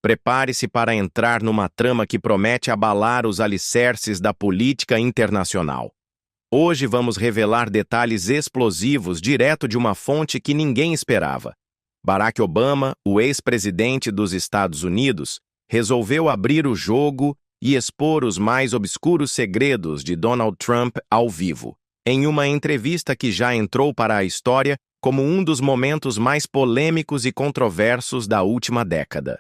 Prepare-se para entrar numa trama que promete abalar os alicerces da política internacional. Hoje vamos revelar detalhes explosivos direto de uma fonte que ninguém esperava. Barack Obama, o ex-presidente dos Estados Unidos, resolveu abrir o jogo e expor os mais obscuros segredos de Donald Trump ao vivo, em uma entrevista que já entrou para a história como um dos momentos mais polêmicos e controversos da última década.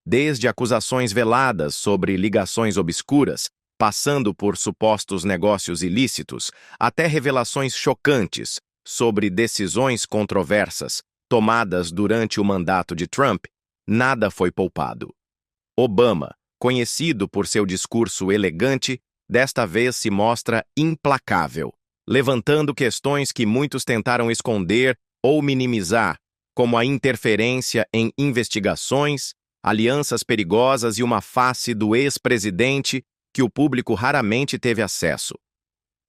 Desde acusações veladas sobre ligações obscuras, passando por supostos negócios ilícitos, até revelações chocantes sobre decisões controversas tomadas durante o mandato de Trump, nada foi poupado. Obama, conhecido por seu discurso elegante, desta vez se mostra implacável, levantando questões que muitos tentaram esconder ou minimizar, como a interferência em investigações, alianças perigosas e uma face do ex-presidente que o público raramente teve acesso.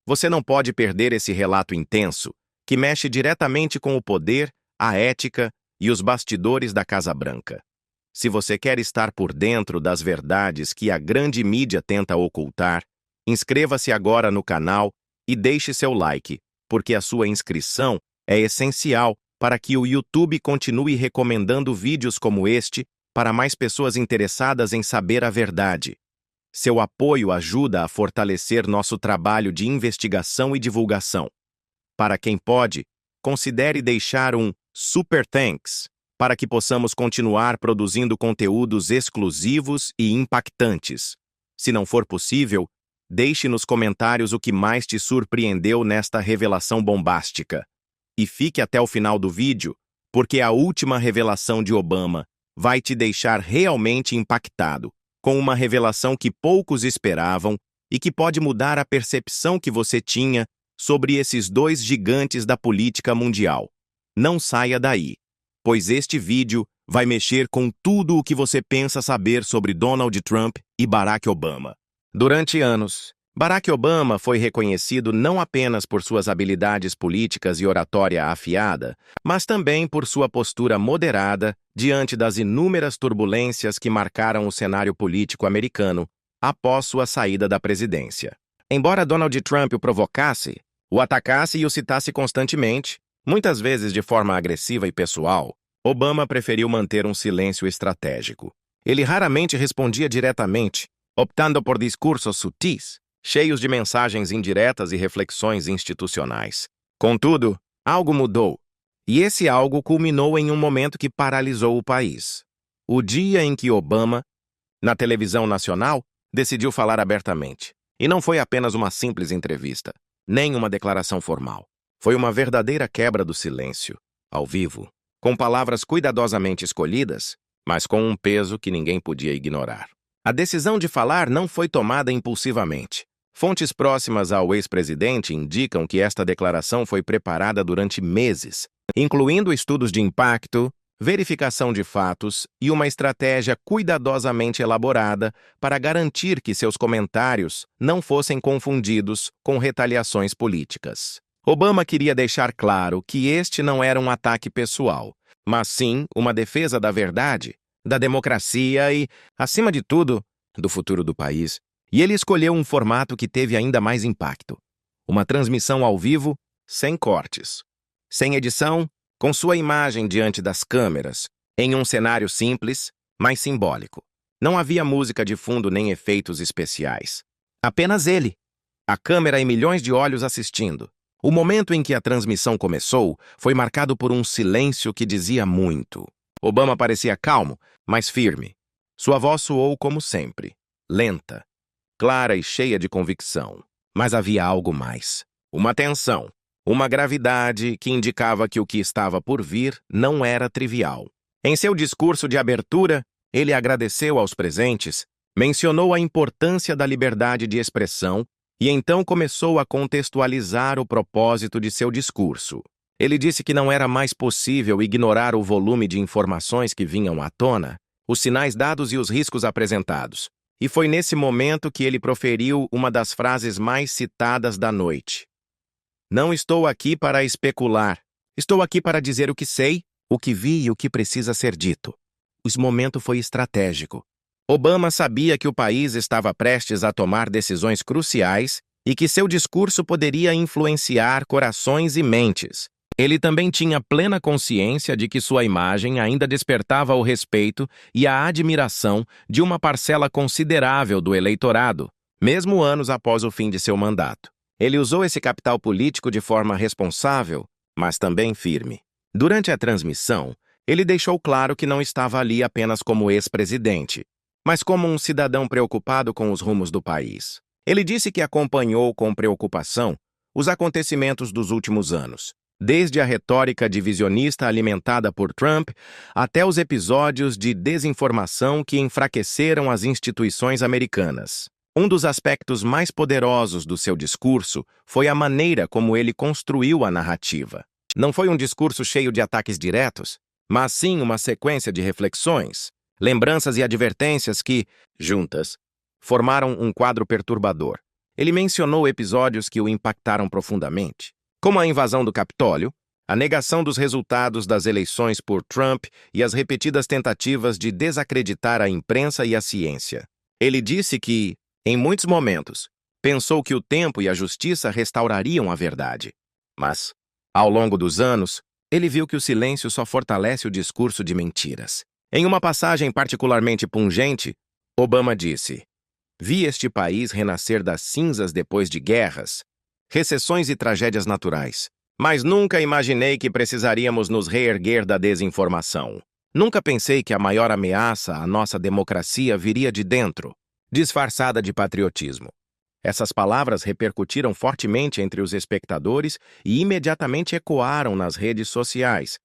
Você não pode perder esse relato intenso, que mexe diretamente com o poder, a ética e os bastidores da Casa Branca. Se você quer estar por dentro das verdades que a grande mídia tenta ocultar, inscreva-se agora no canal e deixe seu like, porque a sua inscrição é essencial para que o YouTube continue recomendando vídeos como este para mais pessoas interessadas em saber a verdade. Seu apoio ajuda a fortalecer nosso trabalho de investigação e divulgação. Para quem pode, considere deixar um Super Thanks para que possamos continuar produzindo conteúdos exclusivos e impactantes. Se não for possível, deixe nos comentários o que mais te surpreendeu nesta revelação bombástica. E fique até o final do vídeo, porque a última revelação de Obama vai te deixar realmente impactado, com uma revelação que poucos esperavam e que pode mudar a percepção que você tinha sobre esses dois gigantes da política mundial. Não saia daí, pois este vídeo vai mexer com tudo o que você pensa saber sobre Donald Trump e Barack Obama. Durante anos, Barack Obama foi reconhecido não apenas por suas habilidades políticas e oratória afiada, mas também por sua postura moderada diante das inúmeras turbulências que marcaram o cenário político americano após sua saída da presidência. Embora Donald Trump o provocasse, o atacasse e o citasse constantemente, muitas vezes de forma agressiva e pessoal, Obama preferiu manter um silêncio estratégico. Ele raramente respondia diretamente, optando por discursos sutis, cheios de mensagens indiretas e reflexões institucionais. Contudo, algo mudou, e esse algo culminou em um momento que paralisou o país. O dia em que Obama, na televisão nacional, decidiu falar abertamente. E não foi apenas uma simples entrevista, nem uma declaração formal. Foi uma verdadeira quebra do silêncio, ao vivo, com palavras cuidadosamente escolhidas, mas com um peso que ninguém podia ignorar. A decisão de falar não foi tomada impulsivamente. Fontes próximas ao ex-presidente indicam que esta declaração foi preparada durante meses, incluindo estudos de impacto, verificação de fatos e uma estratégia cuidadosamente elaborada para garantir que seus comentários não fossem confundidos com retaliações políticas. Obama queria deixar claro que este não era um ataque pessoal, mas sim uma defesa da verdade, da democracia e, acima de tudo, do futuro do país. E ele escolheu um formato que teve ainda mais impacto. Uma transmissão ao vivo, sem cortes, sem edição, com sua imagem diante das câmeras, em um cenário simples, mas simbólico. Não havia música de fundo nem efeitos especiais. Apenas ele, a câmera e milhões de olhos assistindo. O momento em que a transmissão começou foi marcado por um silêncio que dizia muito. Obama parecia calmo, mas firme. Sua voz soou como sempre, lenta, clara e cheia de convicção. Mas havia algo mais. Uma tensão, uma gravidade que indicava que o que estava por vir não era trivial. Em seu discurso de abertura, ele agradeceu aos presentes, mencionou a importância da liberdade de expressão e então começou a contextualizar o propósito de seu discurso. Ele disse que não era mais possível ignorar o volume de informações que vinham à tona, os sinais dados e os riscos apresentados. E foi nesse momento que ele proferiu uma das frases mais citadas da noite. Não estou aqui para especular. Estou aqui para dizer o que sei, o que vi e o que precisa ser dito. O momento foi estratégico. Obama sabia que o país estava prestes a tomar decisões cruciais e que seu discurso poderia influenciar corações e mentes. Ele também tinha plena consciência de que sua imagem ainda despertava o respeito e a admiração de uma parcela considerável do eleitorado, mesmo anos após o fim de seu mandato. Ele usou esse capital político de forma responsável, mas também firme. Durante a transmissão, ele deixou claro que não estava ali apenas como ex-presidente, mas como um cidadão preocupado com os rumos do país. Ele disse que acompanhou com preocupação os acontecimentos dos últimos anos, desde a retórica divisionista alimentada por Trump até os episódios de desinformação que enfraqueceram as instituições americanas. Um dos aspectos mais poderosos do seu discurso foi a maneira como ele construiu a narrativa. Não foi um discurso cheio de ataques diretos, mas sim uma sequência de reflexões, lembranças e advertências que, juntas, formaram um quadro perturbador. Ele mencionou episódios que o impactaram profundamente, como a invasão do Capitólio, a negação dos resultados das eleições por Trump e as repetidas tentativas de desacreditar a imprensa e a ciência. Ele disse que, em muitos momentos, pensou que o tempo e a justiça restaurariam a verdade. Mas, ao longo dos anos, ele viu que o silêncio só fortalece o discurso de mentiras. Em uma passagem particularmente pungente, Obama disse: "Vi este país renascer das cinzas depois de guerras, recessões e tragédias naturais, mas nunca imaginei que precisaríamos nos reerguer da desinformação. Nunca pensei que a maior ameaça à nossa democracia viria de dentro, disfarçada de patriotismo." Essas palavras repercutiram fortemente entre os espectadores e imediatamente ecoaram nas redes sociais,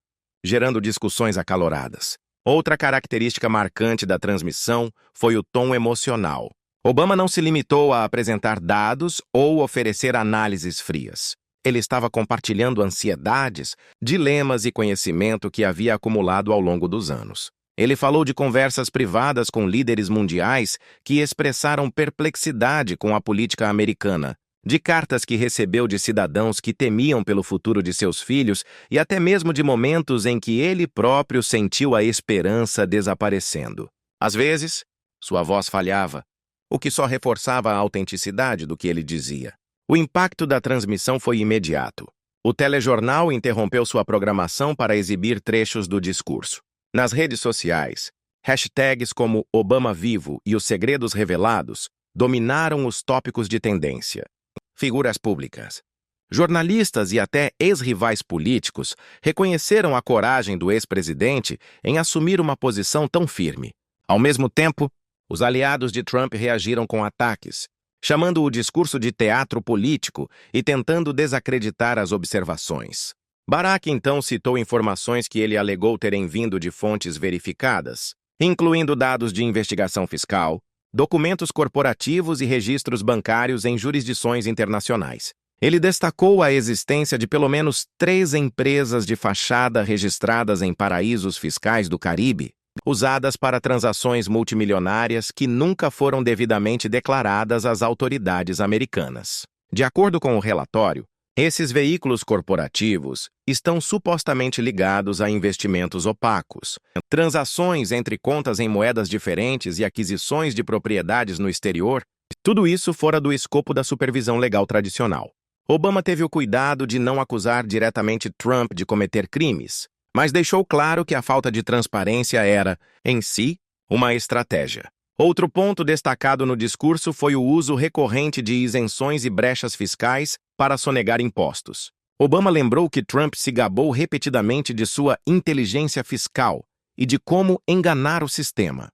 gerando discussões acaloradas. Outra característica marcante da transmissão foi o tom emocional. Obama não se limitou a apresentar dados ou oferecer análises frias. Ele estava compartilhando ansiedades, dilemas e conhecimento que havia acumulado ao longo dos anos. Ele falou de conversas privadas com líderes mundiais que expressaram perplexidade com a política americana, de cartas que recebeu de cidadãos que temiam pelo futuro de seus filhos e até mesmo de momentos em que ele próprio sentiu a esperança desaparecendo. Às vezes, sua voz falhava, o que só reforçava a autenticidade do que ele dizia. O impacto da transmissão foi imediato. O telejornal interrompeu sua programação para exibir trechos do discurso. Nas redes sociais, hashtags como Obama Vivo e os segredos revelados dominaram os tópicos de tendência. Figuras públicas, jornalistas e até ex-rivais políticos reconheceram a coragem do ex-presidente em assumir uma posição tão firme. Ao mesmo tempo, os aliados de Trump reagiram com ataques, chamando o discurso de teatro político e tentando desacreditar as observações. Barack então citou informações que ele alegou terem vindo de fontes verificadas, incluindo dados de investigação fiscal, documentos corporativos e registros bancários em jurisdições internacionais. Ele destacou a existência de pelo menos 3 empresas de fachada registradas em paraísos fiscais do Caribe, usadas para transações multimilionárias que nunca foram devidamente declaradas às autoridades americanas. De acordo com o relatório, esses veículos corporativos estão supostamente ligados a investimentos opacos, transações entre contas em moedas diferentes e aquisições de propriedades no exterior, tudo isso fora do escopo da supervisão legal tradicional. Obama teve o cuidado de não acusar diretamente Trump de cometer crimes, mas deixou claro que a falta de transparência era, em si, uma estratégia. Outro ponto destacado no discurso foi o uso recorrente de isenções e brechas fiscais para sonegar impostos. Obama lembrou que Trump se gabou repetidamente de sua inteligência fiscal e de como enganar o sistema.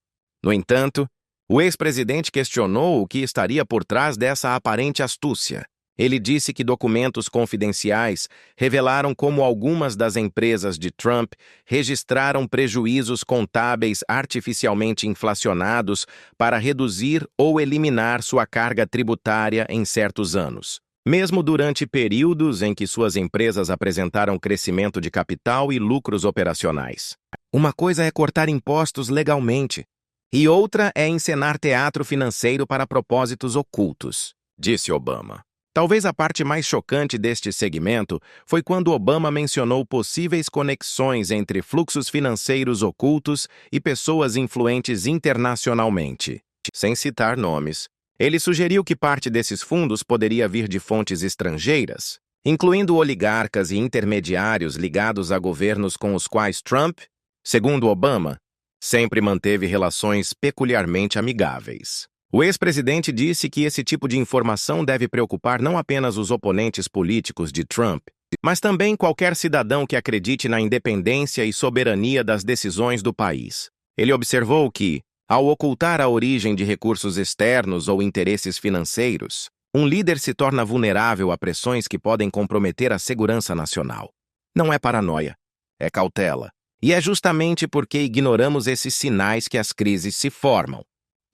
No entanto, o ex-presidente questionou o que estaria por trás dessa aparente astúcia. Ele disse que documentos confidenciais revelaram como algumas das empresas de Trump registraram prejuízos contábeis artificialmente inflacionados para reduzir ou eliminar sua carga tributária em certos anos, mesmo durante períodos em que suas empresas apresentaram crescimento de capital e lucros operacionais. Uma coisa é cortar impostos legalmente, e outra é encenar teatro financeiro para propósitos ocultos, disse Obama. Talvez a parte mais chocante deste segmento foi quando Obama mencionou possíveis conexões entre fluxos financeiros ocultos e pessoas influentes internacionalmente. Sem citar nomes, ele sugeriu que parte desses fundos poderia vir de fontes estrangeiras, incluindo oligarcas e intermediários ligados a governos com os quais Trump, segundo Obama, sempre manteve relações peculiarmente amigáveis. O ex-presidente disse que esse tipo de informação deve preocupar não apenas os oponentes políticos de Trump, mas também qualquer cidadão que acredite na independência e soberania das decisões do país. Ele observou que, ao ocultar a origem de recursos externos ou interesses financeiros, um líder se torna vulnerável a pressões que podem comprometer a segurança nacional. Não é paranoia, é cautela. E é justamente porque ignoramos esses sinais que as crises se formam,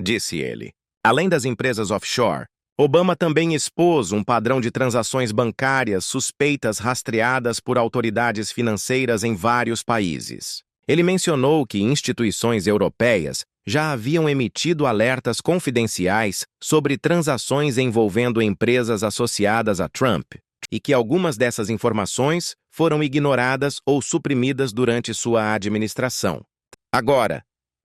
disse ele. Além das empresas offshore, Obama também expôs um padrão de transações bancárias suspeitas rastreadas por autoridades financeiras em vários países. Ele mencionou que instituições europeias já haviam emitido alertas confidenciais sobre transações envolvendo empresas associadas a Trump, e que algumas dessas informações foram ignoradas ou suprimidas durante sua administração. Agora,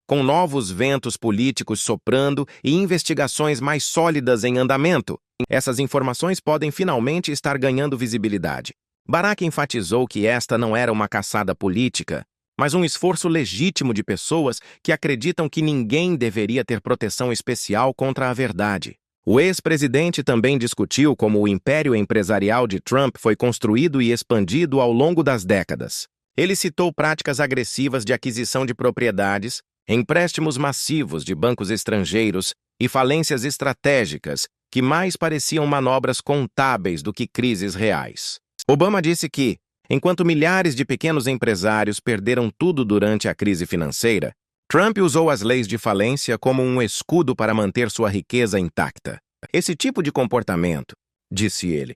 com novos ventos políticos soprando e investigações mais sólidas em andamento, essas informações podem finalmente estar ganhando visibilidade. Barack enfatizou que esta não era uma caçada política, mas um esforço legítimo de pessoas que acreditam que ninguém deveria ter proteção especial contra a verdade. O ex-presidente também discutiu como o império empresarial de Trump foi construído e expandido ao longo das décadas. Ele citou práticas agressivas de aquisição de propriedades, empréstimos massivos de bancos estrangeiros e falências estratégicas que mais pareciam manobras contábeis do que crises reais. Obama disse que, enquanto milhares de pequenos empresários perderam tudo durante a crise financeira, Trump usou as leis de falência como um escudo para manter sua riqueza intacta. Esse tipo de comportamento, disse ele,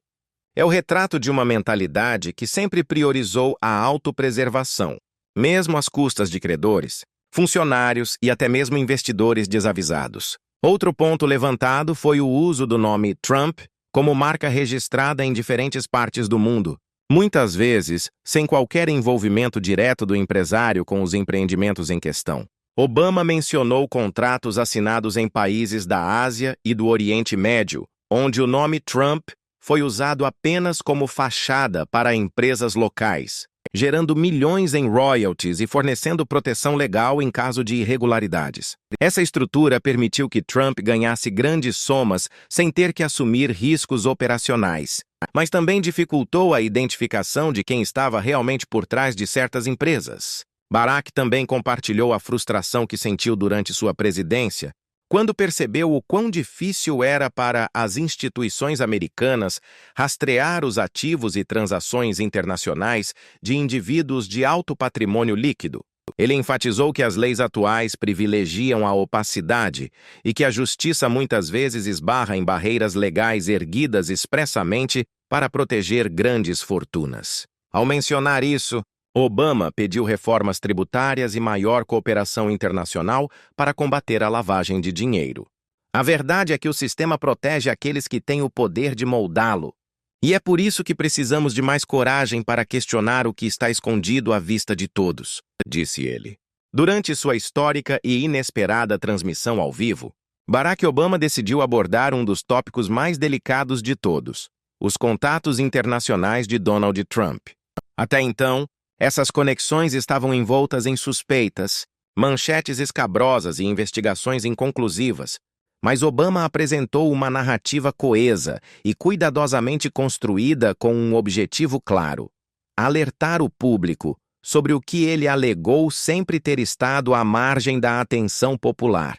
é o retrato de uma mentalidade que sempre priorizou a autopreservação, mesmo às custas de credores, funcionários e até mesmo investidores desavisados. Outro ponto levantado foi o uso do nome Trump como marca registrada em diferentes partes do mundo, muitas vezes sem qualquer envolvimento direto do empresário com os empreendimentos em questão. Obama mencionou contratos assinados em países da Ásia e do Oriente Médio, onde o nome Trump foi usado apenas como fachada para empresas locais, gerando milhões em royalties e fornecendo proteção legal em caso de irregularidades. Essa estrutura permitiu que Trump ganhasse grandes somas sem ter que assumir riscos operacionais, mas também dificultou a identificação de quem estava realmente por trás de certas empresas. Barack também compartilhou a frustração que sentiu durante sua presidência, quando percebeu o quão difícil era para as instituições americanas rastrear os ativos e transações internacionais de indivíduos de alto patrimônio líquido. Ele enfatizou que as leis atuais privilegiam a opacidade e que a justiça muitas vezes esbarra em barreiras legais erguidas expressamente para proteger grandes fortunas. Ao mencionar isso, Obama pediu reformas tributárias e maior cooperação internacional para combater a lavagem de dinheiro. A verdade é que o sistema protege aqueles que têm o poder de moldá-lo. E é por isso que precisamos de mais coragem para questionar o que está escondido à vista de todos, disse ele. Durante sua histórica e inesperada transmissão ao vivo, Barack Obama decidiu abordar um dos tópicos mais delicados de todos: os contatos internacionais de Donald Trump. Até então, essas conexões estavam envoltas em suspeitas, manchetes escabrosas e investigações inconclusivas, mas Obama apresentou uma narrativa coesa e cuidadosamente construída com um objetivo claro: alertar o público sobre o que ele alegou sempre ter estado à margem da atenção popular.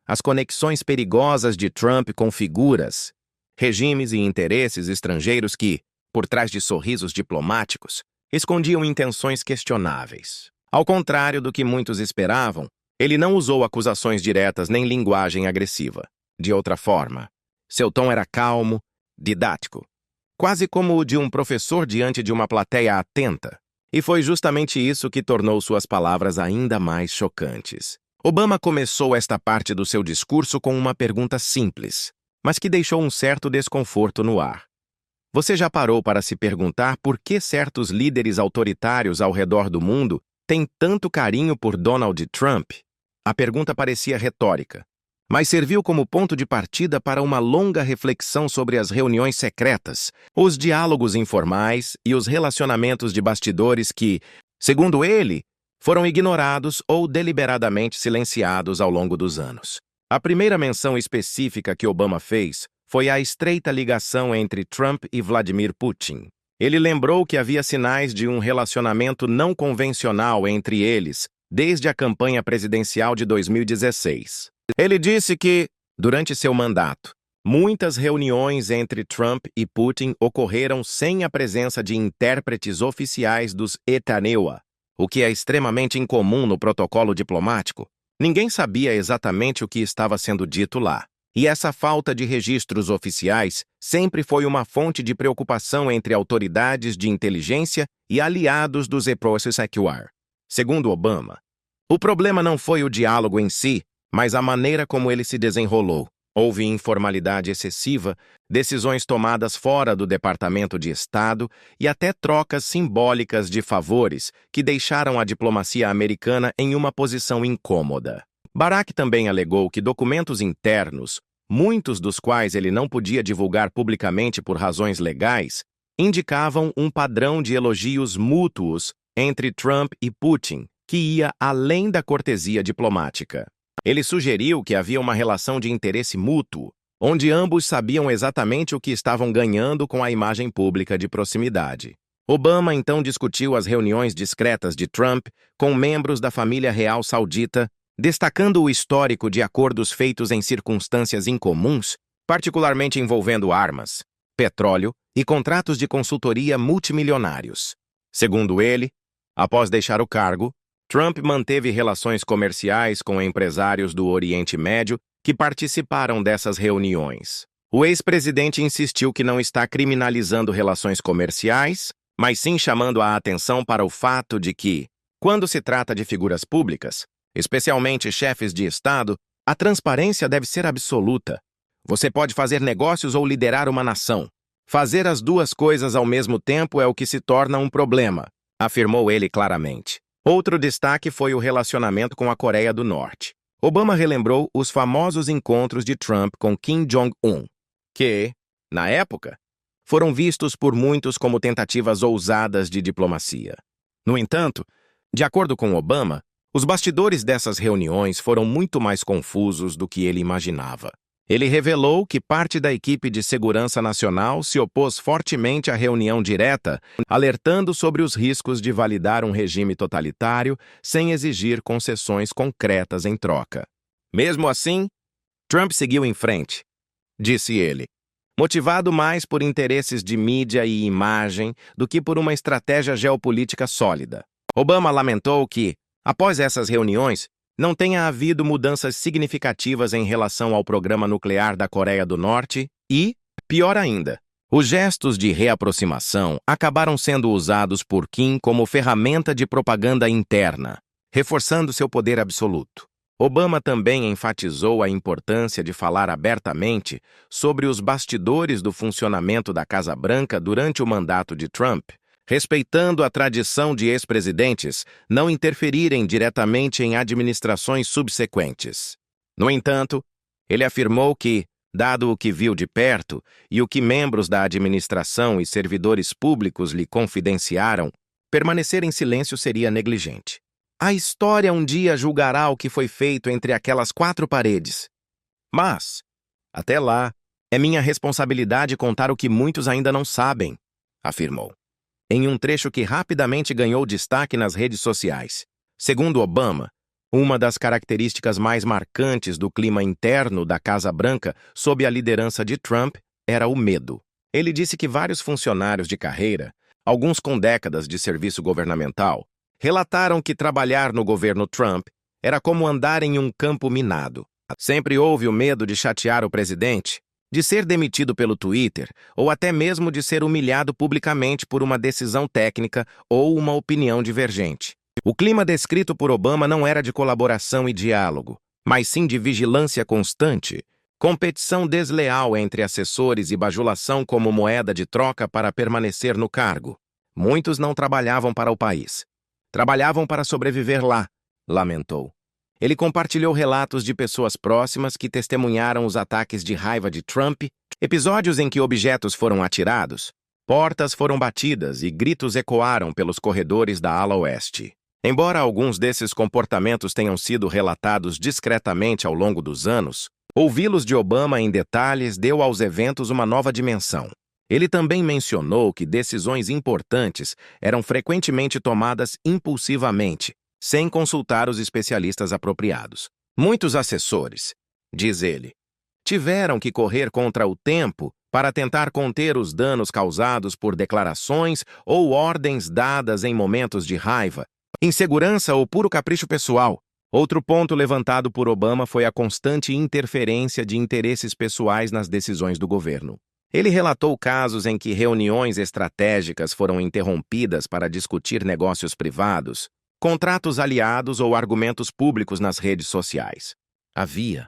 As conexões perigosas de Trump com figuras, regimes e interesses estrangeiros que, por trás de sorrisos diplomáticos, escondiam intenções questionáveis. Ao contrário do que muitos esperavam, ele não usou acusações diretas nem linguagem agressiva. De outra forma, seu tom era calmo, didático, quase como o de um professor diante de uma plateia atenta. E foi justamente isso que tornou suas palavras ainda mais chocantes. Obama começou esta parte do seu discurso com uma pergunta simples, mas que deixou um certo desconforto no ar. Você já parou para se perguntar por que certos líderes autoritários ao redor do mundo têm tanto carinho por Donald Trump? A pergunta parecia retórica, mas serviu como ponto de partida para uma longa reflexão sobre as reuniões secretas, os diálogos informais e os relacionamentos de bastidores que, segundo ele, foram ignorados ou deliberadamente silenciados ao longo dos anos. A primeira menção específica que Obama fez foi a estreita ligação entre Trump e Vladimir Putin. Ele lembrou que havia sinais de um relacionamento não convencional entre eles desde a campanha presidencial de 2016. Ele disse que, durante seu mandato, muitas reuniões entre Trump e Putin ocorreram sem a presença de intérpretes oficiais dos Etanewa, o que é extremamente incomum no protocolo diplomático. Ninguém sabia exatamente o que estava sendo dito lá. E essa falta de registros oficiais sempre foi uma fonte de preocupação entre autoridades de inteligência e aliados dos EPROSECUR. Segundo Obama, o problema não foi o diálogo em si, mas a maneira como ele se desenrolou. Houve informalidade excessiva, decisões tomadas fora do Departamento de Estado e até trocas simbólicas de favores que deixaram a diplomacia americana em uma posição incômoda. Barack também alegou que documentos internos, muitos dos quais ele não podia divulgar publicamente por razões legais, indicavam um padrão de elogios mútuos entre Trump e Putin, que ia além da cortesia diplomática. Ele sugeriu que havia uma relação de interesse mútuo, onde ambos sabiam exatamente o que estavam ganhando com a imagem pública de proximidade. Obama então discutiu as reuniões discretas de Trump com membros da família real saudita, destacando o histórico de acordos feitos em circunstâncias incomuns, particularmente envolvendo armas, petróleo e contratos de consultoria multimilionários. Segundo ele, após deixar o cargo, Trump manteve relações comerciais com empresários do Oriente Médio que participaram dessas reuniões. O ex-presidente insistiu que não está criminalizando relações comerciais, mas sim chamando a atenção para o fato de que, quando se trata de figuras públicas, especialmente chefes de Estado, a transparência deve ser absoluta. Você pode fazer negócios ou liderar uma nação. Fazer as duas coisas ao mesmo tempo é o que se torna um problema, afirmou ele claramente. Outro destaque foi o relacionamento com a Coreia do Norte. Obama relembrou os famosos encontros de Trump com Kim Jong-un, que, na época, foram vistos por muitos como tentativas ousadas de diplomacia. No entanto, de acordo com Obama, os bastidores dessas reuniões foram muito mais confusos do que ele imaginava. Ele revelou que parte da equipe de segurança nacional se opôs fortemente à reunião direta, alertando sobre os riscos de validar um regime totalitário sem exigir concessões concretas em troca. Mesmo assim, Trump seguiu em frente, disse ele, motivado mais por interesses de mídia e imagem do que por uma estratégia geopolítica sólida. Obama lamentou que, após essas reuniões, não tenha havido mudanças significativas em relação ao programa nuclear da Coreia do Norte e, pior ainda, os gestos de reaproximação acabaram sendo usados por Kim como ferramenta de propaganda interna, reforçando seu poder absoluto. Obama também enfatizou a importância de falar abertamente sobre os bastidores do funcionamento da Casa Branca durante o mandato de Trump, respeitando a tradição de ex-presidentes não interferirem diretamente em administrações subsequentes. No entanto, ele afirmou que, dado o que viu de perto e o que membros da administração e servidores públicos lhe confidenciaram, permanecer em silêncio seria negligente. A história um dia julgará o que foi feito entre aquelas quatro paredes. Mas, até lá, é minha responsabilidade contar o que muitos ainda não sabem, afirmou, em um trecho que rapidamente ganhou destaque nas redes sociais. Segundo Obama, uma das características mais marcantes do clima interno da Casa Branca sob a liderança de Trump era o medo. Ele disse que vários funcionários de carreira, alguns com décadas de serviço governamental, relataram que trabalhar no governo Trump era como andar em um campo minado. Sempre houve o medo de chatear o presidente, de ser demitido pelo Twitter ou até mesmo de ser humilhado publicamente por uma decisão técnica ou uma opinião divergente. O clima descrito por Obama não era de colaboração e diálogo, mas sim de vigilância constante, competição desleal entre assessores e bajulação como moeda de troca para permanecer no cargo. Muitos não trabalhavam para o país. Trabalhavam para sobreviver lá, lamentou. Ele compartilhou relatos de pessoas próximas que testemunharam os ataques de raiva de Trump, episódios em que objetos foram atirados, portas foram batidas e gritos ecoaram pelos corredores da ala oeste. Embora alguns desses comportamentos tenham sido relatados discretamente ao longo dos anos, ouvi-los de Obama em detalhes deu aos eventos uma nova dimensão. Ele também mencionou que decisões importantes eram frequentemente tomadas impulsivamente, sem consultar os especialistas apropriados. Muitos assessores, diz ele, tiveram que correr contra o tempo para tentar conter os danos causados por declarações ou ordens dadas em momentos de raiva, insegurança ou puro capricho pessoal. Outro ponto levantado por Obama foi a constante interferência de interesses pessoais nas decisões do governo. Ele relatou casos em que reuniões estratégicas foram interrompidas para discutir negócios privados, contratos aliados ou argumentos públicos nas redes sociais. Havia,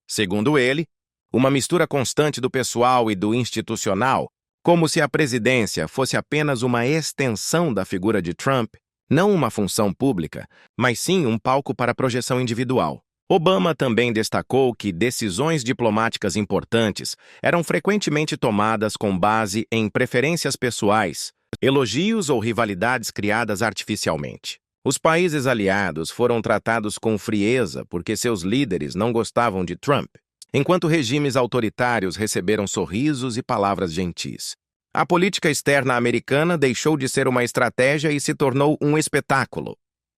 segundo ele, uma mistura constante do pessoal e do institucional, como se a presidência fosse apenas uma extensão da figura de Trump, não uma função pública, mas sim um palco para projeção individual. Obama também destacou que decisões diplomáticas importantes eram frequentemente tomadas com base em preferências pessoais, elogios ou rivalidades criadas artificialmente. Os países aliados foram tratados com frieza porque seus líderes não gostavam de Trump, enquanto regimes autoritários receberam sorrisos e palavras gentis. A política externa americana deixou de ser uma estratégia e se tornou um espetáculo,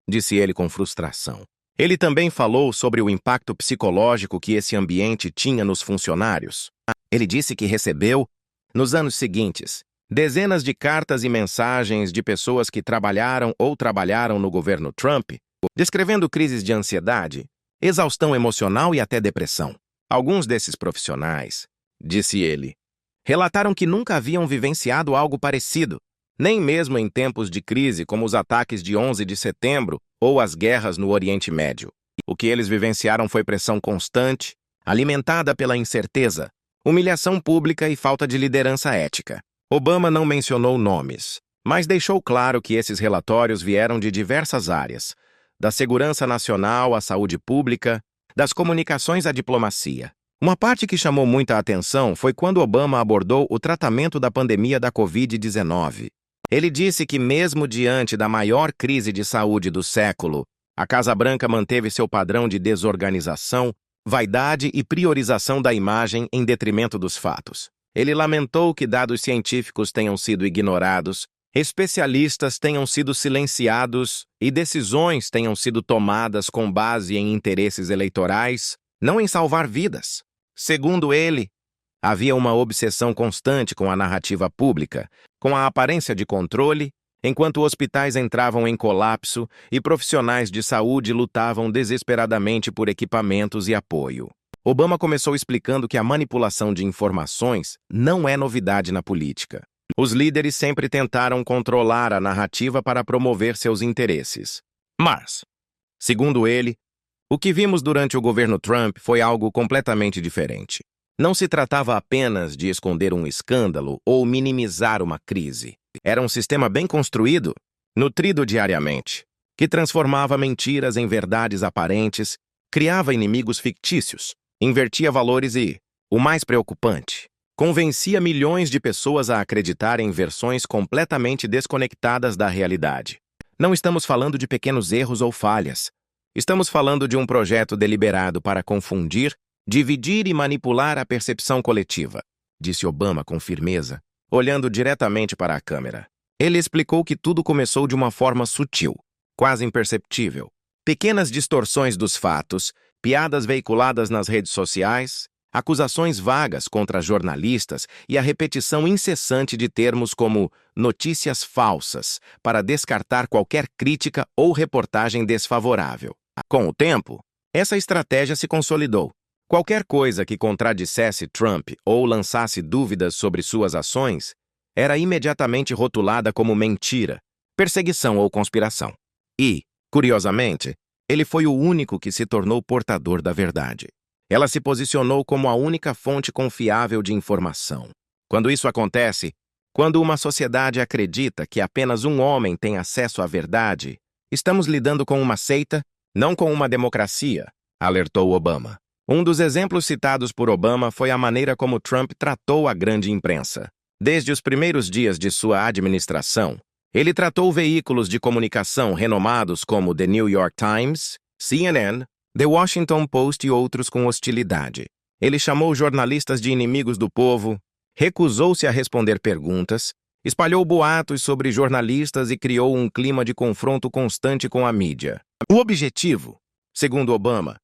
disse ele com frustração. Ele também falou sobre o impacto psicológico que esse ambiente tinha nos funcionários. Ele disse que recebeu, nos anos seguintes, dezenas de cartas e mensagens de pessoas que trabalharam ou trabalharam no governo Trump, descrevendo crises de ansiedade, exaustão emocional e até depressão. Alguns desses profissionais, disse ele, relataram que nunca haviam vivenciado algo parecido, nem mesmo em tempos de crise como os ataques de 11 de setembro ou as guerras no Oriente Médio. O que eles vivenciaram foi pressão constante, alimentada pela incerteza, humilhação pública e falta de liderança ética. Obama não mencionou nomes, mas deixou claro que esses relatórios vieram de diversas áreas, da segurança nacional à saúde pública, das comunicações à diplomacia. Uma parte que chamou muita atenção foi quando Obama abordou o tratamento da pandemia da Covid-19. Ele disse que mesmo diante da maior crise de saúde do século, a Casa Branca manteve seu padrão de desorganização, vaidade e priorização da imagem em detrimento dos fatos. Ele lamentou que dados científicos tenham sido ignorados, especialistas tenham sido silenciados e decisões tenham sido tomadas com base em interesses eleitorais, não em salvar vidas. Segundo ele, havia uma obsessão constante com a narrativa pública, com a aparência de controle, enquanto hospitais entravam em colapso e profissionais de saúde lutavam desesperadamente por equipamentos e apoio. Obama começou explicando que a manipulação de informações não é novidade na política. Os líderes sempre tentaram controlar a narrativa para promover seus interesses. Mas, segundo ele, o que vimos durante o governo Trump foi algo completamente diferente. Não se tratava apenas de esconder um escândalo ou minimizar uma crise. Era um sistema bem construído, nutrido diariamente, que transformava mentiras em verdades aparentes, criava inimigos fictícios, invertia valores e, o mais preocupante, convencia milhões de pessoas a acreditarem em versões completamente desconectadas da realidade. Não estamos falando de pequenos erros ou falhas. Estamos falando de um projeto deliberado para confundir, dividir e manipular a percepção coletiva, disse Obama com firmeza, olhando diretamente para a câmera. Ele explicou que tudo começou de uma forma sutil, quase imperceptível. Pequenas distorções dos fatos, piadas veiculadas nas redes sociais, acusações vagas contra jornalistas e a repetição incessante de termos como notícias falsas para descartar qualquer crítica ou reportagem desfavorável. Com o tempo, essa estratégia se consolidou. Qualquer coisa que contradissesse Trump ou lançasse dúvidas sobre suas ações era imediatamente rotulada como mentira, perseguição ou conspiração. E, curiosamente, ele foi o único que se tornou portador da verdade. Ela se posicionou como a única fonte confiável de informação. Quando isso acontece, quando uma sociedade acredita que apenas um homem tem acesso à verdade, estamos lidando com uma seita, não com uma democracia, alertou Obama. Um dos exemplos citados por Obama foi a maneira como Trump tratou a grande imprensa. Desde os primeiros dias de sua administração, ele tratou veículos de comunicação renomados como The New York Times, CNN, The Washington Post e outros com hostilidade. Ele chamou jornalistas de inimigos do povo, recusou-se a responder perguntas, espalhou boatos sobre jornalistas e criou um clima de confronto constante com a mídia. O objetivo, segundo Obama,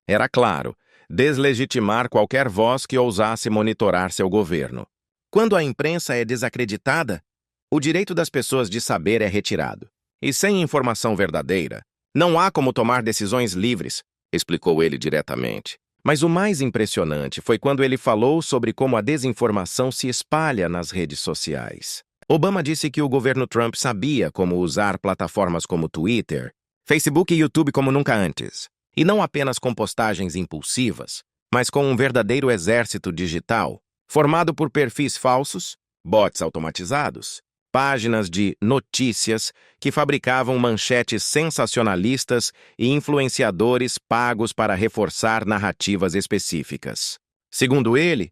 era claro: deslegitimar qualquer voz que ousasse monitorar seu governo. Quando a imprensa é desacreditada, o direito das pessoas de saber é retirado. E sem informação verdadeira, não há como tomar decisões livres, explicou ele diretamente. Mas o mais impressionante foi quando ele falou sobre como a desinformação se espalha nas redes sociais. Obama disse que o governo Trump sabia como usar plataformas como Twitter, Facebook e YouTube como nunca antes. E não apenas com postagens impulsivas, mas com um verdadeiro exército digital, formado por perfis falsos, bots automatizados, páginas de notícias que fabricavam manchetes sensacionalistas e influenciadores pagos para reforçar narrativas específicas. Segundo ele,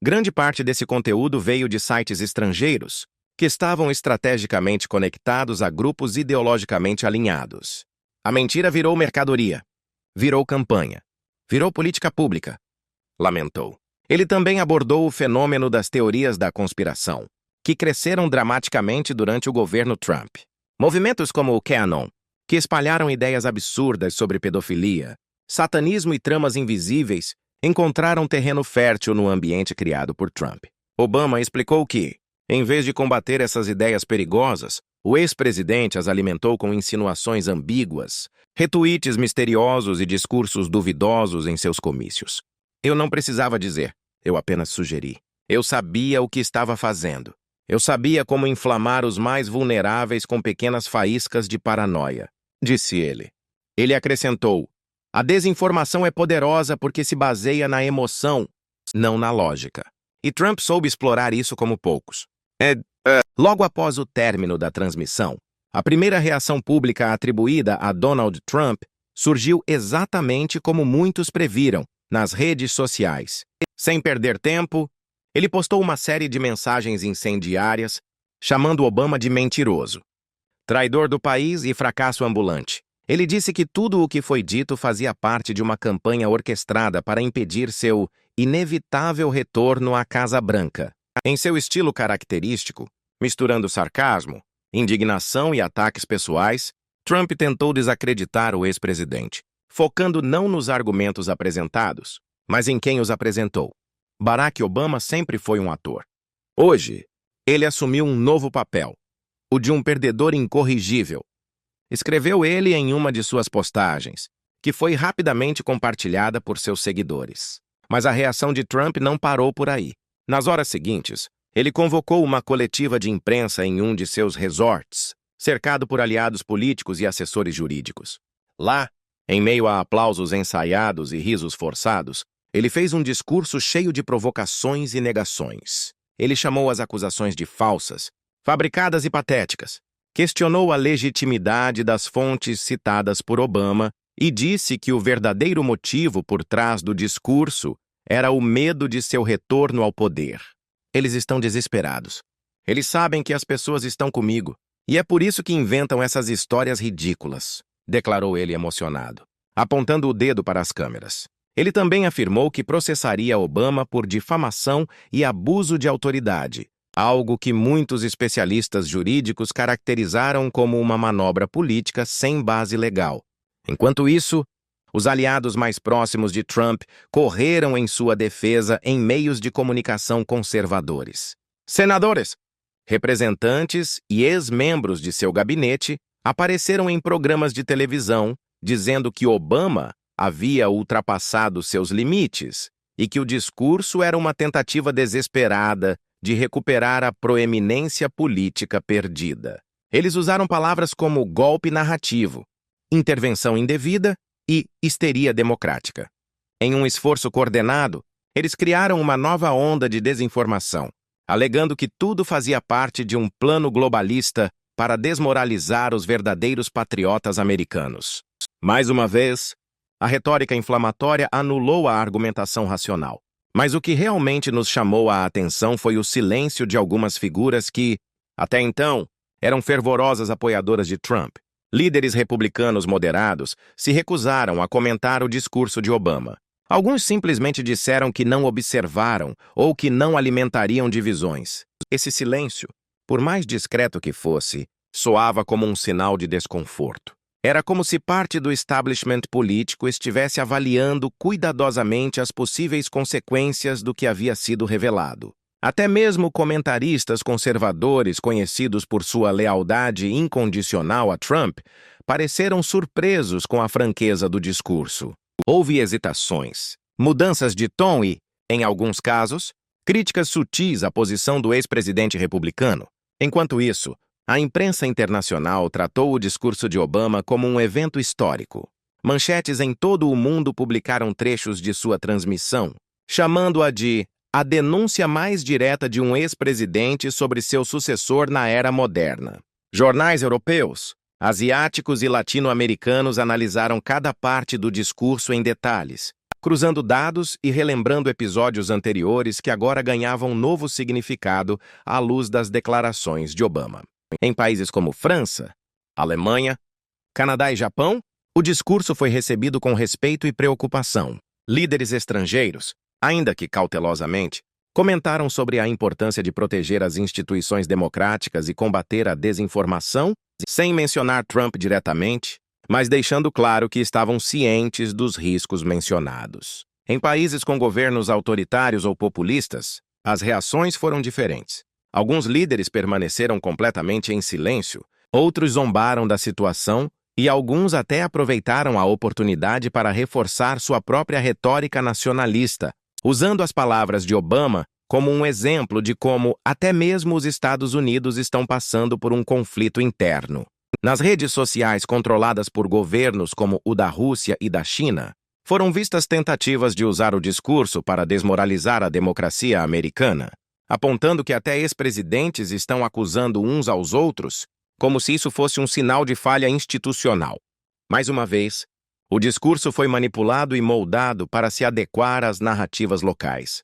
grande parte desse conteúdo veio de sites estrangeiros, que estavam estrategicamente conectados a grupos ideologicamente alinhados. A mentira virou mercadoria, virou campanha, virou política pública, lamentou. Ele também abordou o fenômeno das teorias da conspiração, que cresceram dramaticamente durante o governo Trump. Movimentos como o QAnon, que espalharam ideias absurdas sobre pedofilia, satanismo e tramas invisíveis, encontraram terreno fértil no ambiente criado por Trump. Obama explicou que, em vez de combater essas ideias perigosas, o ex-presidente as alimentou com insinuações ambíguas, retweets misteriosos e discursos duvidosos em seus comícios. Eu não precisava dizer, eu apenas sugeri. Eu sabia o que estava fazendo. Eu sabia como inflamar os mais vulneráveis com pequenas faíscas de paranoia, disse ele. Ele acrescentou: a desinformação é poderosa porque se baseia na emoção, não na lógica. E Trump soube explorar isso como poucos. Logo após o término da transmissão, a primeira reação pública atribuída a Donald Trump surgiu exatamente como muitos previram, nas redes sociais. Sem perder tempo, ele postou uma série de mensagens incendiárias, chamando Obama de mentiroso, traidor do país e fracasso ambulante. Ele disse que tudo o que foi dito fazia parte de uma campanha orquestrada para impedir seu inevitável retorno à Casa Branca. Em seu estilo característico, misturando sarcasmo, indignação e ataques pessoais, Trump tentou desacreditar o ex-presidente, focando não nos argumentos apresentados, mas em quem os apresentou. Barack Obama sempre foi um ator. Hoje, ele assumiu um novo papel, o de um perdedor incorrigível. Escreveu ele em uma de suas postagens, que foi rapidamente compartilhada por seus seguidores. Mas a reação de Trump não parou por aí. Nas horas seguintes, ele convocou uma coletiva de imprensa em um de seus resorts, cercado por aliados políticos e assessores jurídicos. Lá, em meio a aplausos ensaiados e risos forçados, ele fez um discurso cheio de provocações e negações. Ele chamou as acusações de falsas, fabricadas e patéticas, questionou a legitimidade das fontes citadas por Obama e disse que o verdadeiro motivo por trás do discurso era o medo de seu retorno ao poder. Eles estão desesperados. Eles sabem que as pessoas estão comigo, e é por isso que inventam essas histórias ridículas, declarou ele emocionado, apontando o dedo para as câmeras. Ele também afirmou que processaria Obama por difamação e abuso de autoridade, algo que muitos especialistas jurídicos caracterizaram como uma manobra política sem base legal. Enquanto isso, os aliados mais próximos de Trump correram em sua defesa em meios de comunicação conservadores. Senadores, representantes e ex-membros de seu gabinete apareceram em programas de televisão dizendo que Obama havia ultrapassado seus limites e que o discurso era uma tentativa desesperada de recuperar a proeminência política perdida. Eles usaram palavras como golpe narrativo, intervenção indevida e histeria democrática. Em um esforço coordenado, eles criaram uma nova onda de desinformação, alegando que tudo fazia parte de um plano globalista para desmoralizar os verdadeiros patriotas americanos. Mais uma vez, a retórica inflamatória anulou a argumentação racional. Mas o que realmente nos chamou a atenção foi o silêncio de algumas figuras que, até então, eram fervorosas apoiadoras de Trump. Líderes republicanos moderados se recusaram a comentar o discurso de Obama. Alguns simplesmente disseram que não observaram ou que não alimentariam divisões. Esse silêncio, por mais discreto que fosse, soava como um sinal de desconforto. Era como se parte do establishment político estivesse avaliando cuidadosamente as possíveis consequências do que havia sido revelado. Até mesmo comentaristas conservadores conhecidos por sua lealdade incondicional a Trump pareceram surpresos com a franqueza do discurso. Houve hesitações, mudanças de tom e, em alguns casos, críticas sutis à posição do ex-presidente republicano. Enquanto isso, a imprensa internacional tratou o discurso de Obama como um evento histórico. Manchetes em todo o mundo publicaram trechos de sua transmissão, chamando-a de a denúncia mais direta de um ex-presidente sobre seu sucessor na era moderna. Jornais europeus, asiáticos e latino-americanos analisaram cada parte do discurso em detalhes, cruzando dados e relembrando episódios anteriores que agora ganhavam novo significado à luz das declarações de Obama. Em países como França, Alemanha, Canadá e Japão, o discurso foi recebido com respeito e preocupação. Líderes estrangeiros, ainda que cautelosamente, comentaram sobre a importância de proteger as instituições democráticas e combater a desinformação, sem mencionar Trump diretamente, mas deixando claro que estavam cientes dos riscos mencionados. Em países com governos autoritários ou populistas, as reações foram diferentes. Alguns líderes permaneceram completamente em silêncio, outros zombaram da situação e alguns até aproveitaram a oportunidade para reforçar sua própria retórica nacionalista, usando as palavras de Obama como um exemplo de como até mesmo os Estados Unidos estão passando por um conflito interno. Nas redes sociais controladas por governos como o da Rússia e da China, foram vistas tentativas de usar o discurso para desmoralizar a democracia americana, apontando que até ex-presidentes estão acusando uns aos outros, como se isso fosse um sinal de falha institucional. Mais uma vez, o discurso foi manipulado e moldado para se adequar às narrativas locais.